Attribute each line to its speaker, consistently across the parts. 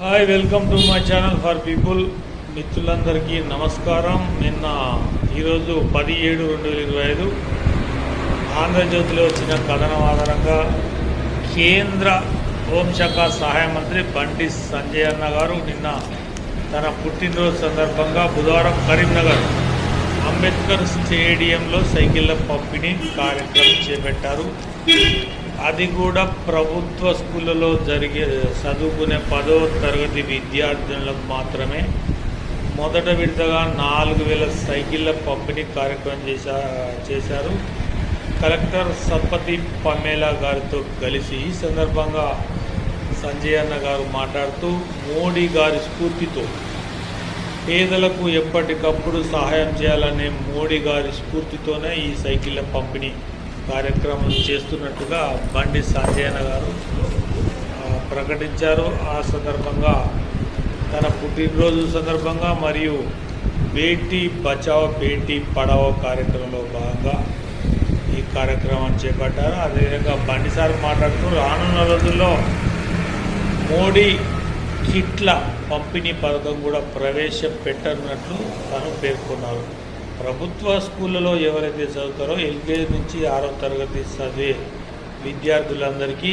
Speaker 1: Hi, welcome to my channel for people. మిత్రులందరికీ నమస్కారం. ఈరోజు 10/7/2025 ఆంధ్రజ్యోతిలో వచ్చిన కథనం ఆధారంగా కేంద్ర హోంశాఖ సహాయ మంత్రి బండి సంజయ్ అన్న గారు నిన్న తన పుట్టినరోజు సందర్భంగా బుధవారం కరీంనగర్ అంబేద్కర్ స్టేడియంలో సైకిళ్ల పంపిణీ కార్యక్రమం చేపట్టారు. అది కూడా ప్రభుత్వ స్కూళ్ళలో చదువుకునే 10వ తరగతి విద్యార్థులకు మాత్రమే. మొదట విడతగా 4,000 సైకిళ్ల పంపిణీ కార్యక్రమం చేశారు. కలెక్టర్ సత్పతి పమేలా గారితో కలిసి ఈ సందర్భంగా సంజయ్ అన్న గారు మాట్లాడుతూ, మోడీ గారి స్ఫూర్తితో పేదలకు ఎప్పటికప్పుడు సహాయం చేయాలనే మోడీ గారి స్ఫూర్తితోనే ఈ సైకిళ్ల పంపిణీ కార్యక్రమం చేస్తున్నట్టుగా బండి సంజయ్ గారు ప్రకటించారు. ఆ సందర్భంగా తన పుట్టినరోజు సందర్భంగా మరియు బేటీ బచావో బేటీ పడావో కార్యక్రమంలో భాగంగా ఈ కార్యక్రమాన్ని చేపట్టారు. అదేవిధంగా బండి సార్ మాట్లాడుతూ, రానున్న రోజుల్లో మోడీ కిట్ల పంపిణీ పథకం కూడా ప్రవేశపెట్టనున్నట్లు తను పేర్కొన్నారు. ప్రభుత్వ స్కూళ్ళలో ఎవరైతే చదువుతారో ఎల్కేజీ నుంచి 6వ తరగతి చదివే విద్యార్థులందరికీ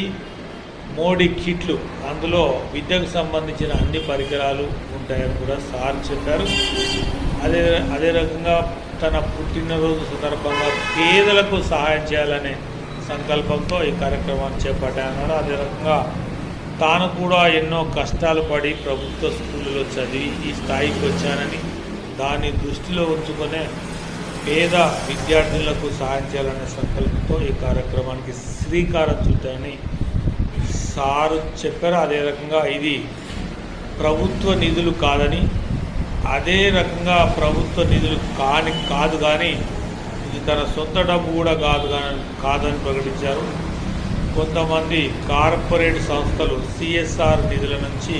Speaker 1: మోడీ కిట్లు, అందులో విద్యకు సంబంధించిన అన్ని పరికరాలు ఉంటాయని కూడా సార్ చెప్పారు. అదే రకంగా తన పుట్టినరోజు సందర్భంగా పేదలకు సహాయం చేయాలనే సంకల్పంతో ఈ కార్యక్రమాన్ని చేపట్టారన్నారు. అదే రకంగా తాను కూడా ఎన్నో కష్టాలు పడి ప్రభుత్వ స్కూళ్ళలో చదివి ఈ స్థాయికి వచ్చానని, దాన్ని దృష్టిలో ఉంచుకునే పేద విద్యార్థులకు సహాయం చేయాలనే సంకల్పంతో ఈ కార్యక్రమానికి శ్రీకారం చుట్టాయని సారు చెప్పారు. అదే రకంగా ఇది ప్రభుత్వ నిధులు కాదని, అదే రకంగా ప్రభుత్వ నిధులు కాదు కానీ ఇది తన సొంత డబ్బు కూడా కాదని ప్రకటించారు. కొంతమంది కార్పొరేట్ సంస్థలు సిఎస్ఆర్ నిధుల నుంచి,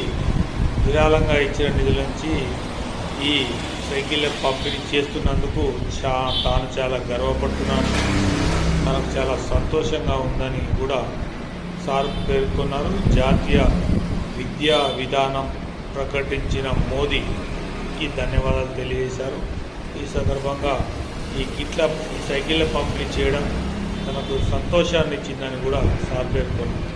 Speaker 1: విరాళంగా ఇచ్చిన నిధుల నుంచి ఈ సైకిళ్ళ పంపిణీ చేస్తున్నందుకు తాను చాలా గర్వపడుతున్నాను, తనకు చాలా సంతోషంగా ఉందని కూడా సార్ పేర్కొన్నారు. జాతీయ విద్యా విధానం ప్రకటించిన మోదీకి ధన్యవాదాలు తెలియజేశారు. ఈ సందర్భంగా ఈ సైకిళ్ళ పంపిణీ చేయడం తనకు సంతోషాన్ని ఇచ్చిందని కూడా సార్ పేర్కొన్నారు.